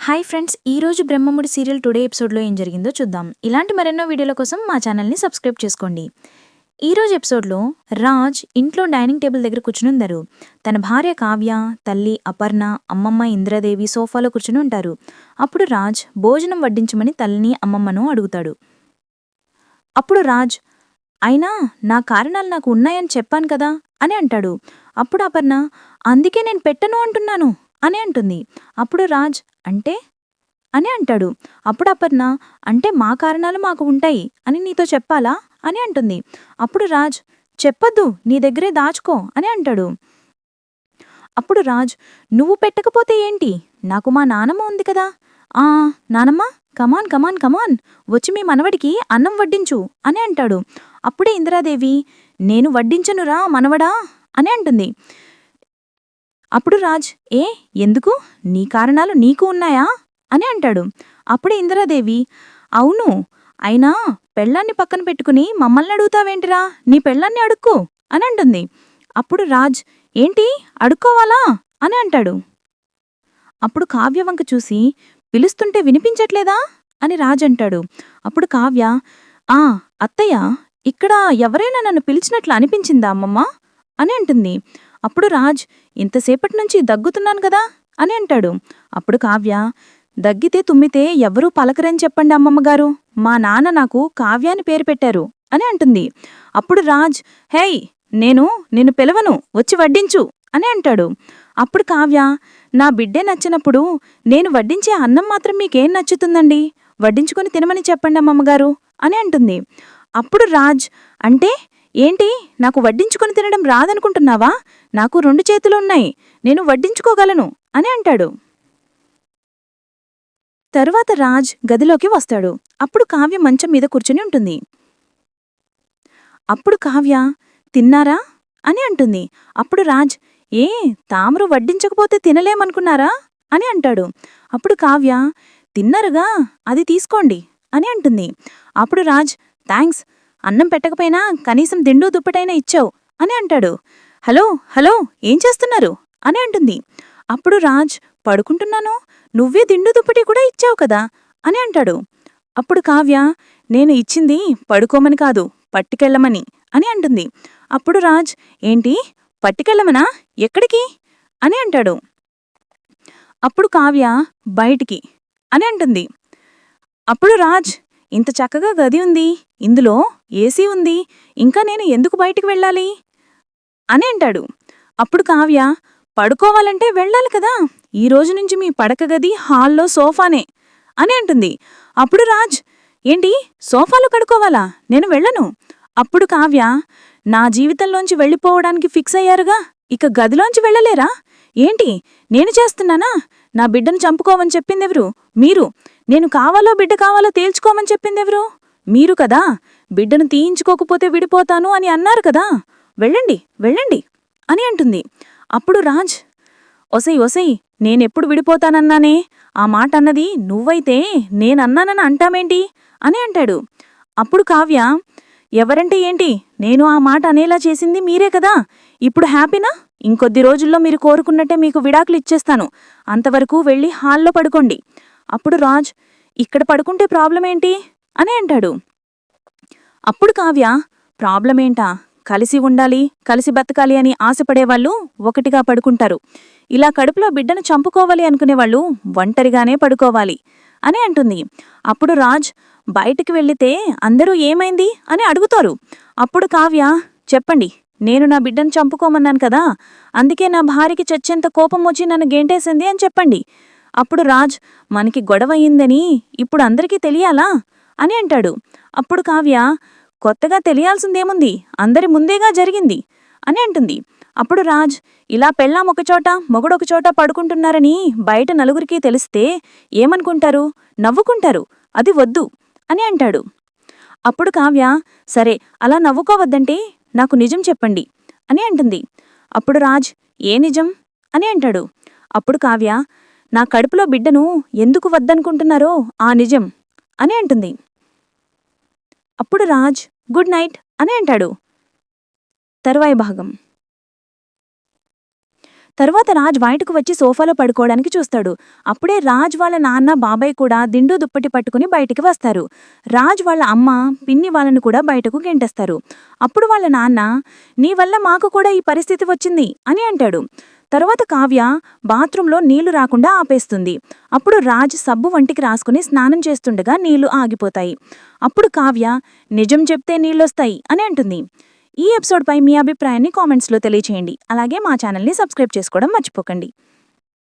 Hi friends, ఈరోజు Brahmamudi serial today ఎపిసోడ్లో ఏం జరిగిందో చూద్దాం. ఇలాంటి మరెన్నో వీడియోల కోసం మా ఛానల్ని సబ్స్క్రైబ్ చేసుకోండి. ఈరోజు ఎపిసోడ్లో రాజ్ ఇంట్లో డైనింగ్ టేబుల్ దగ్గర కూర్చునుంటారు. తన భార్య కావ్య, తల్లి అపర్ణ, అమ్మమ్మ ఇంద్రాదేవి సోఫాలో కూర్చుని ఉంటారు. అప్పుడు రాజ్ భోజనం వడ్డించమని తల్లిని అమ్మమ్మను అడుగుతాడు. అప్పుడు రాజ్, అయినా నా కారణాలు నాకు ఉన్నాయని చెప్పాను కదా అని అంటాడు. అప్పుడు అపర్ణ, అందుకే నేను పెట్టను అంటున్నాను అని అంటుంది. అప్పుడు రాజ్, అంటే అని అంటాడు. అప్పుడు అపర్ణ, అంటే మా కారణాలు మాకు ఉంటాయి అని నీతో చెప్పాలా అని అంటుంది. అప్పుడు రాజ్, చెప్పొద్దు, నీ దగ్గరే దాచుకో అని అంటాడు. అప్పుడు రాజ్, నువ్వు పెట్టకపోతే ఏంటి, నాకు మా నానమ్మ ఉంది కదా. నానమ్మ, కమాన్ కమాన్ కమాన్, వచ్చి మీ మనవడికి అన్నం వడ్డించు అని అంటాడు. అప్పుడే ఇందిరాదేవి, నేను వడ్డించనురా మనవడా అని అంటుంది. అప్పుడు రాజ్, ఎందుకు, నీ కారణాలు నీకు ఉన్నాయా అని అంటాడు. అప్పుడే ఇందిరాదేవి, అవును, అయినా పెళ్ళాన్ని పక్కన పెట్టుకుని మమ్మల్ని అడుగుతావేంటిరా, నీ పెళ్ళాన్ని అడుక్కో అని అంటుంది. అప్పుడు రాజ్, ఏంటి అడుక్కోవాలా అని అంటాడు. అప్పుడు కావ్య వంక చూసి, పిలుస్తుంటే వినిపించట్లేదా అని రాజ్ అంటాడు. అప్పుడు కావ్య, అత్తయ్య, ఇక్కడ ఎవరైనా నన్ను పిలిచినట్లు అనిపించిందా అమ్మమ్మ అని అంటుంది. అప్పుడు రాజ్, ఇంతసేపటి నుంచి దగ్గుతున్నాను కదా అని అంటాడు. అప్పుడు కావ్య, దగ్గితే తుమ్మితే ఎవరూ పలకరని చెప్పండి అమ్మమ్మగారు, మా నాన్న నాకు కావ్యాని పేరు పెట్టారు అని అంటుంది. అప్పుడు రాజ్, హేయ్, నిన్ను పిలవను, వచ్చి వడ్డించు అని అంటాడు. అప్పుడు కావ్య, నా బిడ్డే నచ్చినప్పుడు నేను వడ్డించే అన్నం మాత్రం మీకేం నచ్చుతుందండి, వడ్డించుకొని తినమని చెప్పండి అమ్మమ్మగారు అని అంటుంది. అప్పుడు రాజ్, అంటే ఏంటి, నాకు వడ్డించుకొని తినడం రాదనుకుంటున్నావా, నాకు 2 చేతులున్నాయి, నేను వడ్డించుకోగలను అని అంటాడు. తరువాత రాజ్ గదిలోకి వస్తాడు. అప్పుడు కావ్య మంచం మీద కూర్చుని ఉంటుంది. అప్పుడు కావ్య, తిన్నారా అని అంటుంది. అప్పుడు రాజ్, తామరు వడ్డించకపోతే తినలేమనుకున్నారా అని అంటాడు. అప్పుడు కావ్య, తిన్నరుగా, అది తీసుకోండి అని అంటుంది. అప్పుడు రాజ్, థ్యాంక్స్, అన్నం పెట్టకపోయినా కనీసం దిండు దుప్పటైనా ఇచ్చావు అని అంటాడు. హలో హలో, ఏం చేస్తున్నారు అని అంటుంది. అప్పుడు రాజ్, పడుకుంటున్నాను, నువ్వే దిండు దుప్పటి కూడా ఇచ్చావు కదా అని అంటాడు. అప్పుడు కావ్య, నేను ఇచ్చింది పడుకోమని కాదు, పట్టుకెళ్ళమని అని అంటుంది. అప్పుడు రాజ్, ఏంటి, పట్టుకెళ్ళమనా, ఎక్కడికి అని అంటాడు. అప్పుడు కావ్య, బయటికి అని అంటుంది. అప్పుడు రాజ్, ఇంత చక్కగా గది ఉంది, ఇందులో ఏసీ ఉంది, ఇంకా నేను ఎందుకు బయటికి వెళ్ళాలి అని అంటాడు. అప్పుడు కావ్య, పడుకోవాలంటే వెళ్ళాలి కదా, ఈ రోజు నుంచి మీ పడక గది హాల్లో సోఫానే అని అంటుంది. అప్పుడు రాజ్, ఏంటి, సోఫాలో కడుకోవాలా, నేను వెళ్ళను. అప్పుడు కావ్య, నా జీవితంలోంచి వెళ్ళిపోవడానికి ఫిక్స్ అయ్యారుగా, ఇక గదిలోంచి వెళ్ళలేరా ఏంటి, నేను చేస్తున్నానా, నా బిడ్డను చంపుకోవని చెప్పిందెవరు, మీరు, నేను కావాలో బిడ్డ కావాలో తేల్చుకోమని చెప్పిందెవరు, మీరు కదా, బిడ్డను తీయించుకోకపోతే విడిపోతాను అని అన్నారు కదా, వెళ్ళండి వెళ్ళండి అని అంటుంది. అప్పుడు రాజ్, ఒసై, నేనెప్పుడు విడిపోతానన్నానే, ఆ మాట అన్నది నువ్వైతే నేనన్నానని అంటామేంటి అని అంటాడు. అప్పుడు కావ్య, ఎవరంటే ఏంటి, నేను ఆ మాట అనేలా చేసింది మీరే కదా, ఇప్పుడు హ్యాపీనా, ఇంకొద్ది రోజుల్లో మీరు కోరుకున్నట్టే మీకు విడాకులు ఇచ్చేస్తాను, అంతవరకు వెళ్ళి హాల్లో పడుకోండి. అప్పుడు రాజ్, ఇక్కడ పడుకుంటే ప్రాబ్లమేంటి అని అంటాడు. అప్పుడు కావ్య, ప్రాబ్లమేంటా, కలిసి ఉండాలి, కలిసి బతకాలి అని ఆశపడేవాళ్ళు ఒకటిగా పడుకుంటారు, ఇలా కడుపులో బిడ్డను చంపుకోవాలి అనుకునేవాళ్ళు ఒంటరిగానే పడుకోవాలి అని అంటుంది. అప్పుడు రాజ్, బయటికి వెళ్లితే అందరూ ఏమైంది అని అడుగుతారు. అప్పుడు కావ్య, చెప్పండి, నేను నా బిడ్డను చంపుకోమన్నాను కదా, అందుకే నా భార్యకి చచ్చేంత కోపం వచ్చి నన్ను గెంటేసింది అని చెప్పండి. అప్పుడు రాజ్, మనకి గొడవ అయిందని ఇప్పుడు అందరికీ తెలియాలా అని అంటాడు. అప్పుడు కావ్య, కొత్తగా తెలియాల్సిందేముంది, అందరి ముందేగా జరిగింది అని అంటుంది. అప్పుడు రాజ్, ఇలా పెళ్ళాం ఒకచోట మొగుడొకచోట పడుకుంటున్నారని బయట నలుగురికి తెలిస్తే ఏమనుకుంటారు, నవ్వుకుంటారు, అది వద్దు అని అంటాడు. అప్పుడు కావ్య, సరే, అలా నవ్వుకోవద్దంటే నాకు నిజం చెప్పండి అని అంటుంది. అప్పుడు రాజ్, ఏ నిజం అని అంటాడు. అప్పుడు కావ్య, నా కడుపులో బిడ్డను ఎందుకు వద్దనుకుంటున్నారో ఆ నిజం అని అంటుంది. అప్పుడు రాజ్, గుడ్ నైట్ అని అంటాడు. తరువాయి భాగం. తర్వాత రాజ్ బయటకు వచ్చి సోఫాలో పడుకోవడానికి చూస్తాడు. అప్పుడే రాజ్ వాళ్ళ నాన్న బాబాయ్ కూడా దిండు దుప్పటి పట్టుకుని బయటికి వస్తారు. రాజ్ వాళ్ళ అమ్మ పిన్ని వాళ్ళను కూడా బయటకు గెంటేస్తారు. అప్పుడు వాళ్ళ నాన్న, నీ వల్ల మాకు కూడా ఈ పరిస్థితి వచ్చింది అని అంటాడు. తరువాత కావ్య బాత్రూంలో నీళ్లు రాకుండా ఆపేస్తుంది. అప్పుడు రాజ్ సబ్బు వంటికి రాసుకుని స్నానం చేస్తుండగా నీళ్లు ఆగిపోతాయి. అప్పుడు కావ్య, నిజం చెప్తే నీళ్ళొస్తాయి అని అంటుంది. ఈ ఎపిసోడ్పై మీ అభిప్రాయాన్ని కామెంట్స్లో తెలియచేయండి. అలాగే మా ఛానల్ని సబ్స్క్రైబ్ చేసుకోవడం మర్చిపోకండి.